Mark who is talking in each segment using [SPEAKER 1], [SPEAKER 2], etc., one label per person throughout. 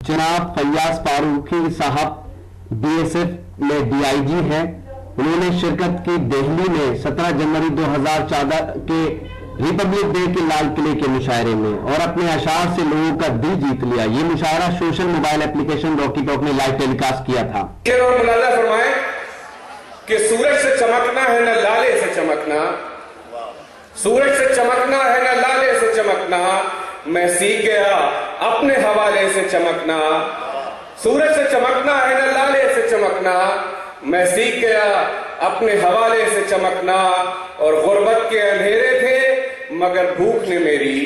[SPEAKER 1] जनाब फैयाज फारूकी साहब बीएसएफ में डीआईजी हैं। उन्होंने शिरकत की दिल्ली में 17 जनवरी 2014 के रिपब्लिक डे के लाल किले के मुशायरे में और अपने अशार से लोगों का दिल जीत लिया। ये मुशायरा social mobile application Rocky Talk ने लाइव टेलीकास्ट किया था।
[SPEAKER 2] मुलाजा फरमाए कि सूरज से चमकना है न लाले से चमकना, सूरज से चमकना है न लाले से चमकना, मैं सीख गया अपने हवाले से चमकना। सूरज से चमकना है न लाले से चमकना, मैं सीख गया अपने हवाले से चमकना। और गुर्बत के अंधेरे थे मगर भूख ने मेरी,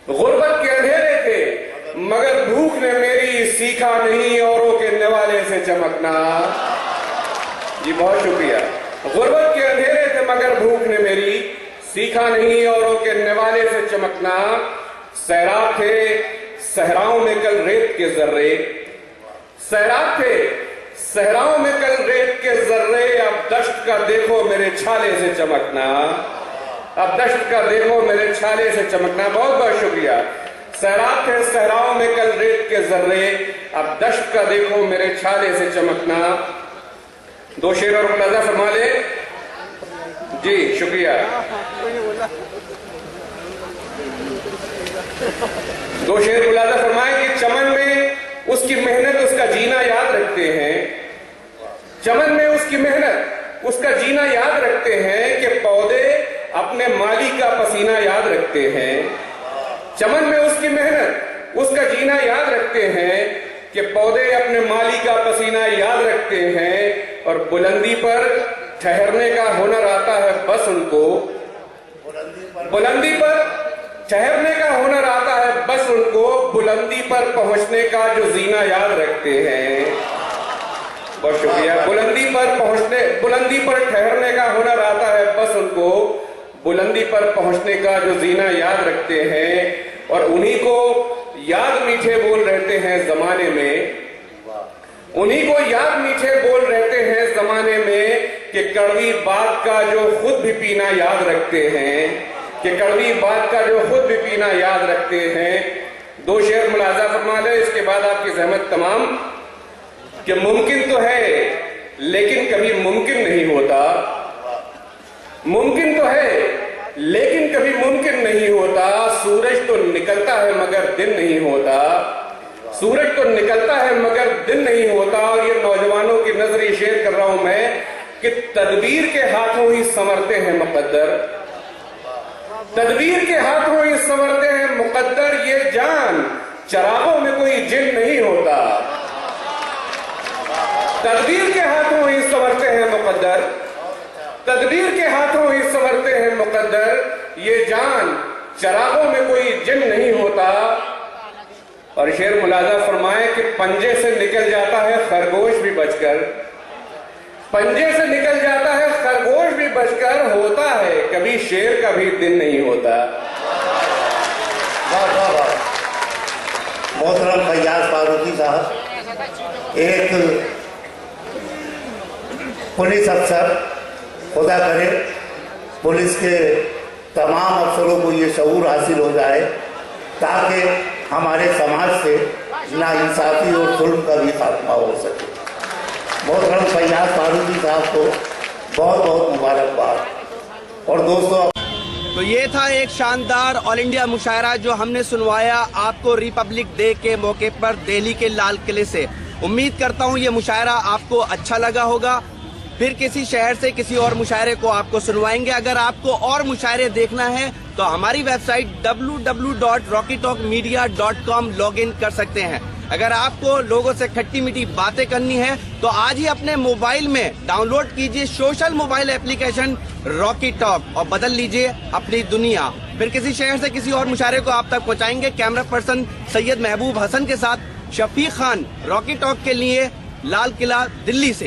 [SPEAKER 2] गुर्बत के अंधेरे थे मगर भूख ने मेरी, सीखा नहीं औरों के निवाले से चमकना। जी बहुत शुक्रिया। गुर्बत के अंधेरे थे मगर भूख ने मेरी, सीखा नहीं औरों के निवाले से चमकना। सैराब थे सहराओं में कल रेत के जर्रे, सैराब थे सहराओं में कल रेत के जर्रे, अब दश्त का देखो मेरे छाले से चमकना, अब दश्त का देखो मेरे छाले से चमकना। बहुत बहुत शुक्रिया। सैराब थे सहराओं में कल रेत के जर्रे, अब दश्त का देखो मेरे छाले से चमकना। दो शेर और मुलाजा फरमा ले। जी शुक्रिया। दो शेर मुलाजा फरमाए कि चमन में उसकी मेहनत उसका जीना याद रखते हैं, चमन में उसकी मेहनत उसका जीना याद रखते हैं, कि पौधे अपने माली का पसीना याद रखते हैं। चमन में उसकी मेहनत उसका जीना याद रखते हैं, कि पौधे अपने माली का पसीना याद रखते हैं। और बुलंदी पर ठहरने का हुनर आता है बस उनको, बुलंदी पर ठहरने का हुनर आता है बस उनको, बुलंदी पर पहुंचने का जो जीना याद रखते हैं। बहुत शुक्रिया। बुलंदी पर पहुंचने, बुलंदी पर ठहरने का हुनर आता है बस उनको, बुलंदी पर पहुंचने का जो जीना याद रखते हैं। और उन्हीं को याद मीठे बोल रहते हैं जमाने में, उन्हीं को याद मीठे बोल रहते हैं जमाने में, कि कड़वी बात का जो खुद भी पीना याद रखते हैं, कि कड़वी बात का जो खुद भी पीना याद रखते हैं। दो शेर मुलाजा फरमा ले, इसके बाद आपकी जहमत तमाम। कि मुमकिन तो है लेकिन कभी मुमकिन नहीं होता, मुमकिन तो है लेकिन कभी मुमकिन नहीं होता। सूरज तो निकलता है मगर दिन नहीं होता, सूरज तो निकलता है मगर दिन नहीं होता। और ये नौजवानों की नजर शेयर कर रहा हूं मैं, कि तदबीर के हाथों ही संवरते हैं मुकद्दर, तदबीर के हाथों ही संवरते हैं मुकद्दर। ये जान चरागों में कोई जिन नहीं होता, तदबीर के हाथों ही संवरते हैं मुकद्दर, तदबीर के हाथों ही संवरते हैं मुकद्दर। ये जान चरागों में कोई जिन नहीं होता। और शेर मुलाजा फरमाए कि पंजे से निकल जाता है खरगोश भी बचकर, पंजे से निकल जाता है खरगोश भी बचकर, होता है कभी शेर का भी दिन नहीं होता।
[SPEAKER 3] वाह वाह वाह। मोहतरम फैयाज फारूकी साहब एक पुलिस अफसर, खुदा करे पुलिस के तमाम अफसरों को ये शऊर हासिल हो जाए ताकि हमारे समाज से नाइंसाफी और जुल्म का भी खात्मा हो सके। मोहतरम फैयाज फारूकी साहब को बहुत बहुत मुबारकबाद। और दोस्तों,
[SPEAKER 4] तो ये था एक शानदार ऑल इंडिया मुशायरा जो हमने सुनवाया आपको रिपब्लिक डे के मौके पर दिल्ली के लाल किले से। उम्मीद करता हूँ ये मुशायरा आपको अच्छा लगा होगा। फिर किसी शहर से किसी और मुशायरे को आपको सुनवाएंगे। अगर आपको और मुशायरे देखना है तो हमारी वेबसाइट www.rockytalkmedia.com लॉगिन कर सकते हैं। अगर आपको लोगों से खट्टी मीठी बातें करनी है तो आज ही अपने मोबाइल में डाउनलोड कीजिए social mobile application Rocky talk और बदल लीजिए अपनी दुनिया। फिर किसी शहर से किसी और मुशायरे को आप तक पहुंचाएंगे। कैमरा पर्सन सैयद महबूब हसन के साथ शफीक खान, रॉकी टॉक के लिए, लाल किला, दिल्ली से।